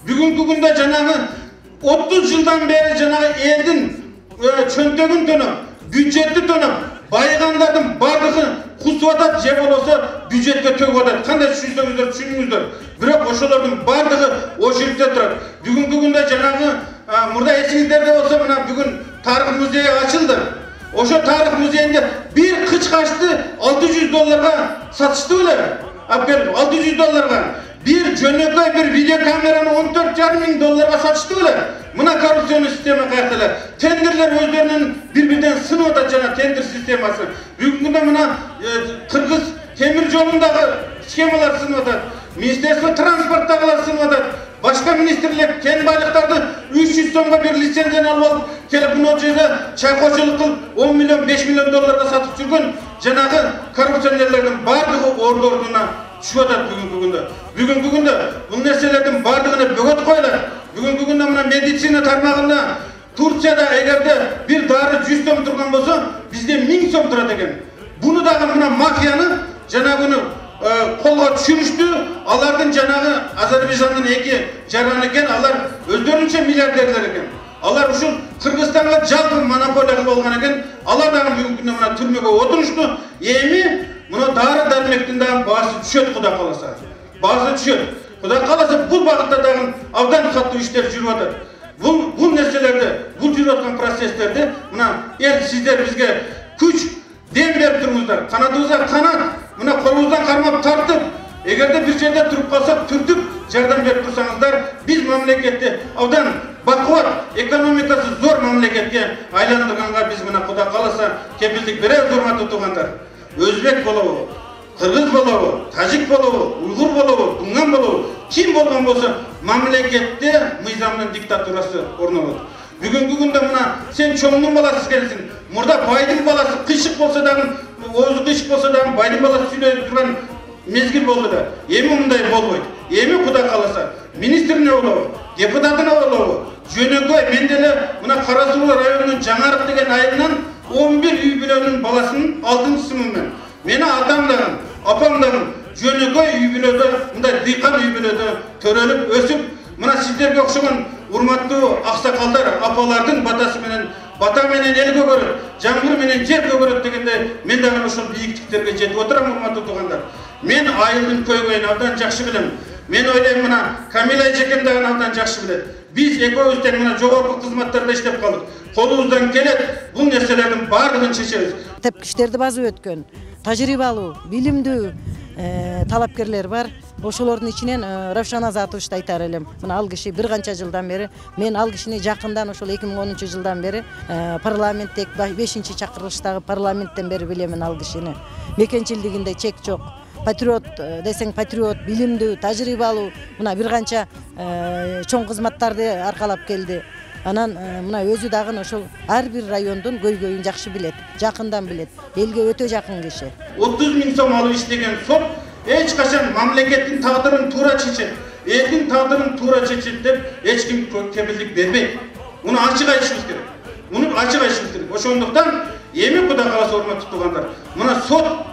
Бүгүнкү күндө жанагы 30 жылдан бeri жанагы элдин чөнтөгүн төнөп, бюджетти төнөп, байыгандардын бардыгы кусуп атат, же болбосо бюджетке төгүп атат. Кандай түшүнсөңүздөр түшүнүңүздөр. Бирок ошолордун бардыгы ошол жерде турат. Бүгүнкү күндө жанагы мурда эсиңиздерде болсо мына бүгүн тарых музейи ачылды. Ошо тарых музейинде bir кычкачты $600 сатышты беле. Апкелип $600. Bir жөнөкөй bir видео камераны $14,500 сатышты беле. Мына коррупционный система каякталар. Тендерлер өздөрүнүн бири-биринен сынып атат жана тендер системасы. Бүгүнкү күндө мына Кыргыз темир жолундагы схемалар сынып атат. Министерство транспорттагылар сынып атат. Başka ministrlik ken baylıklardı 300 songa bir lisenziyan alıp alıp kelip bunu жерде çaykoçuluk kılıp 10 milyon 5 milyon dolarga satıp жүргөн жанагы коррупционерлердин бардыгы ордордуна түшүп атат бүгүнкү күндө. Бүгүнкү күндө бул нерселердин бардыгына бөгөт коюлат. Бүгүнкү күндө мына медицина тармагында Турцияда эгерде bir дары 100 сом турган болсо, бизде 1000 сом турат экен. Буну дагы мына мафияны жанагыны kolga düşürüştü. Alardın janagı Azerbaycan'ın eki jarаны eкен, alar özdөрүнчө milyarderler eкен. Alar ушул Kırgızстанга жалпы монополия болгон экен. Alar дагы бүгүнкү күндө мына түрмөгө отурушту. Эми мына дары дармектин дагы баасы түшөт, Кудай кааласа. Баасы түшөт. Кудай кааласа бул багытта дагы абдан катуу иштер жүрүп атат. Бул нерселерди, бул жүрүп аткан процесстерди мына сиздер бизге күч дем берип туруңуздар. Канатыбызга канат, мына колубуздан кармап тартып, эгерде бир жерде туруп калсак, түртүп жардам берип турсаңыздар, биз мамлекетти абдан бакубат, экономикасы зор мамлекетке айландырганга биз мына Кудай кааласа кепилдик беребиз, урматтуу туугандар. Өзбек болобу, кыргыз болобу, тажик болобу, уйгур болобу, дуңган болобу, ким болгон болсо мамлекетте мыйзамдын диктатурасы орнолот. Бүгүнкү күндө мына сен чоңдун баласы экенсиң, мурда байдын баласы кыйшык болсо дагы, өзү кыйшык болсо дагы байдын баласы сүйлөп турган мезгил болду да. Эми мындай болбойт. Эми Кудай кааласа министрине болобу, депутатына болобу, жөнөкөй мен деле мына Кара Суу районунун Жаңарык деген айылынан 11 үй бүлөнүн баласынын 6-сынымын. Мени атам дагы, апам дагы жөнөкөй үй бүлөдө, мындай дыйкан үй бүлөдө төрөлүп өсүп, мына сиздерге окшогон урматтуу аксакалдар, апалардын батасы менен бата менен эл көгөрөт, жаңгыр менен жер көгөрөт дегенде мен дагы ошол бийиктиктерге жетип отурам, урматтуу туугандар. Мен айылдын көйгөйүн абдан жакшы билем. Мен ойлойм мына Камил Айжекем дагы абдан жакшы билет. Биз экөөбүз тең мына жогорку кызматтарда иштеп калдык. Колубуздан келет, бул нерселердин баардыгын чечебиз. Тепкичтерди басып өткөн, тажрыйбалуу, билимдүү талапкерлер бар. Ошолордун ичинен Равшан Азатовичти айтар элем. Мына ал киши бир канча жылдан бери, мен ал кишини жакындан ошол 2010-жылдан бери парламенттеги 5-чакырылыштагы парламенттен бери билемин ал кишини. Мекенчилдигинде чек жок. Патриот десең патриот, билимдүү, тажрыйбалуу, мына бир канча чоң кызматтарды аркалап келди. Анан мына өзү дагы ошол ар бир райондун көйгөйүн жакшы билет, жакындан билет. Элге өтө жакын киши. 30 000 сом алып иштеген сот эч качан мамлекеттин тагдырын туура чечет, элдин тагдырын туура чечет деп эч ким кепилдик бербейт. Муну ачык айтышыбыз керек. Ошондуктан эми Кудай кааласа урматтуу туугандар, мына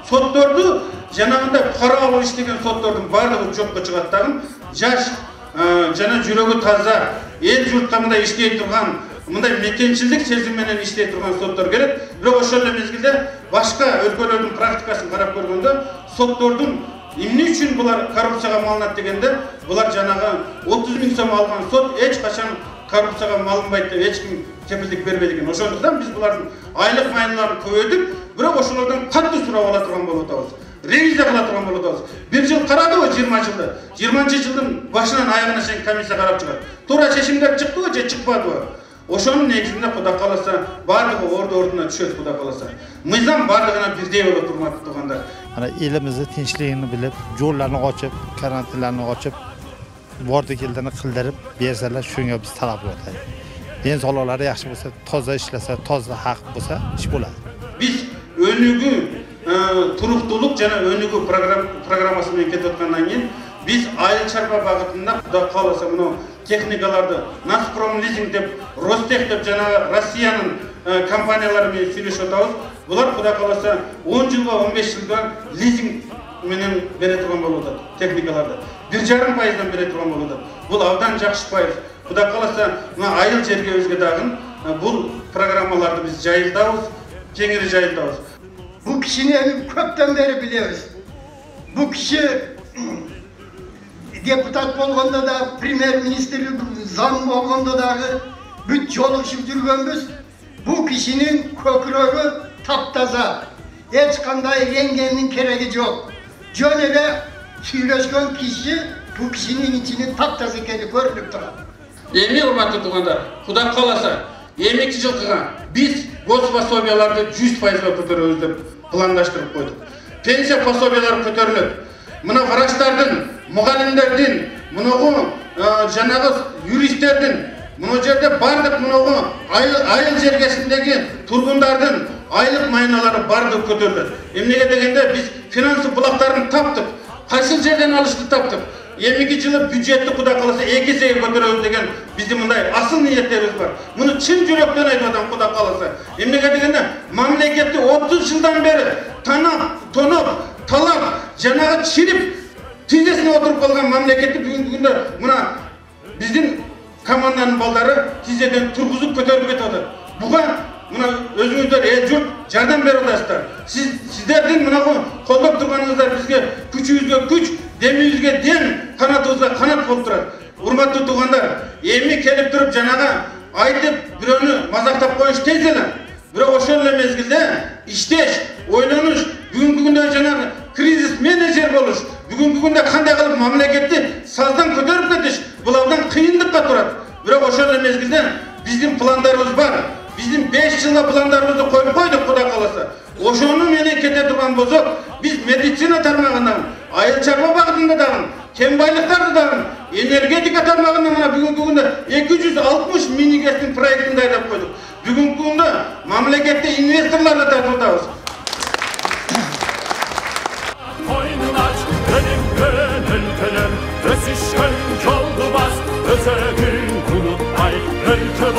сотторду жанагындай пара алып иштеген соттордун баардыгы жокко чыгат дагы, жаш жана жүрөгү таза, эл журтка мындай иштей турган, мындай мекенчилдик сезим менен иштей турган соттор керек. Бирок ошол эле мезгилде башка өлкөлөрдүн практикасын карап көргөндө соттордун эмне үчүн булар коррупцияга малынат дегенде, булар жанагы 30 000 сом алган сот эч качан коррупцияга малынбайт деп эч ким кепилдик бербейт экен. Ошондуктан биз булардын айлык майныларын көбөйтүп, бирок ошолордон катуу сурап ала турган болуп атабыз. Ревизия кыла турган болуп атабыз. Бир жыл карадыбы 20 жылда. 20-жылдын башынан аягына чейин комиссия карап чыгат. Туура чечимдер чыктыбы же чыкпадыбы? Ошонун негизинде Кудай кааласа баардыгы ордуна түшөт, Кудай кааласа. Мыйзам баардыгына бирдей болот, урматтуу туугандар. Ana elimizde tinchligini bilib, yo'llarni ochib, karantinlarni ochib, bordi keldini qildirib bersalar, shunga biz talab qilamiz. En sog'liqlari yaxshi bo'lsa, toza ishlasa, toza haq bo'lsa, ish bo'ladi. Biz önügü turuqtuluk jana önügü programmасы менен кетип аткандан кийин biz айыл чарба багытында Кудай кааласа мына техникаларды Nascrom Leasing деп, Ростех деп жана Россиянын компаниялары менен сүйлөшүп атабыз. Булар Кудай кааласа 10 жылга 15 жылга лизинг менен бере турган болуп атат техникаларды. 1,5%dan bere turgan boladi. Bul abdan jakşı payız. Kuda kalasa ayıl jerge özge dagın bu programmalarda biz jayıltabız, kengiri jayıltabız. Bu kişini köpten beri biliyoruz. Bu kişi deputat bolganda da, premier ministerlik zam bolganda da büt yoluşup жүрgөнбүз. Bu kişinin kökürögü taptaza. Hiç kanday rengenin keregi yok. Jön ele süйлöşkön kişi bu kişinin içinin taptaza ekeni görünüp turат. Эми урматтуу туугандар, Кудай кааласа, 22 жылкыга биз гос пособияларды 100%га көтөрөбүз деп пландаштырып койдук. Пенсия пособиялары көтөрүлөт. Мына врачтардын, мугалимдердин, мунугу жанагы юристтердин, муну жерде бардык мунугу айыл жергесиндеги тургундардын айлык майыналары бардык көтөрүлөт. Эмнеге дегенде биз финансы булактарын таптык. Кайсы жерден алышты таптык. 22 жылы бюджетті Кудай қаласа 2 есеге көтөрөбүз деген биздин мындай асыл ниеттерибиз бар. Муну чын жүрөктөн айтып атам Кудай қаласа. Эмнеге дегенде мамлекетти 30 жылдан бери тоноп, талап, жанагы чирип, тизесине отуруп калган мамлекетти бүгүнкү күндө мына биздин команданын балдары тизеден тургузуп көтөрүп кетип атат. Буга мына өзүңүздөр эл журт жардам берип атасыздар. Сиздердин мына колдоп турганыңыздар бизге күчүбүзгө күч, демибизге дем, канатыбызга канат болуп турат. Урматтуу туугандар, эми келип туруп жанага айтып бирөөнү мазактап коюш тез эле. Бирок ошол эле мезгилде иштеш, ойлонуш, бүгүнкү күндө жанагы кризис менеджер болуш, бүгүнкү күндө кандай кылып мамлекетти саздан көтөрүп кетиш, бул абдан кыйындыкка турат. Бирок ошол эле мезгилде биздин пландарыбыз бар. Bizim 5 yılda planlarımızı koyup koyduk Kuday kalasa. Oşonu menен kete turgan bolsok, biz meditsina tarmağından, ayıl çarma bagытында dagın, kembaylıklarda dagın, energetika tarmağında mına бүгүнкү күндө 260 mini-гэстин проектин дайдап koyduk. Бүгүнкү күндө мамлекетте инвесторларды тартып Koynun aç, benim gönül, ösüşkön yoldu bas, özegün kulun ay, ülke